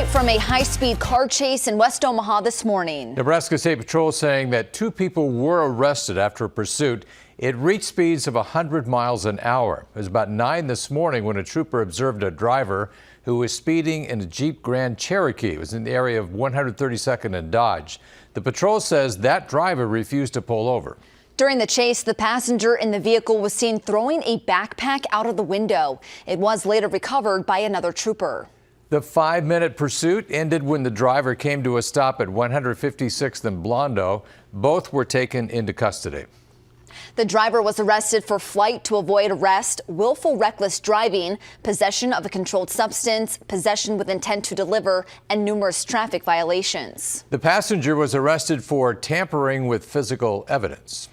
night from a high-speed car chase in West Omaha this morning. Nebraska State Patrol saying that 2 people were arrested after a pursuit. It reached speeds of 100 miles an hour. It was about 9 this morning when a trooper observed a driver who was speeding in a Jeep Grand Cherokee. It was in the area of 132nd and Dodge. The patrol says that driver refused to pull over. During the chase, the passenger in the vehicle was seen throwing a backpack out of the window. It was later recovered by another trooper. The 5-minute pursuit ended when the driver came to a stop at 156th and Blondo. Both were taken into custody. The driver was arrested for flight to avoid arrest, willful reckless driving, possession of a controlled substance, possession with intent to deliver, and numerous traffic violations. The passenger was arrested for tampering with physical evidence.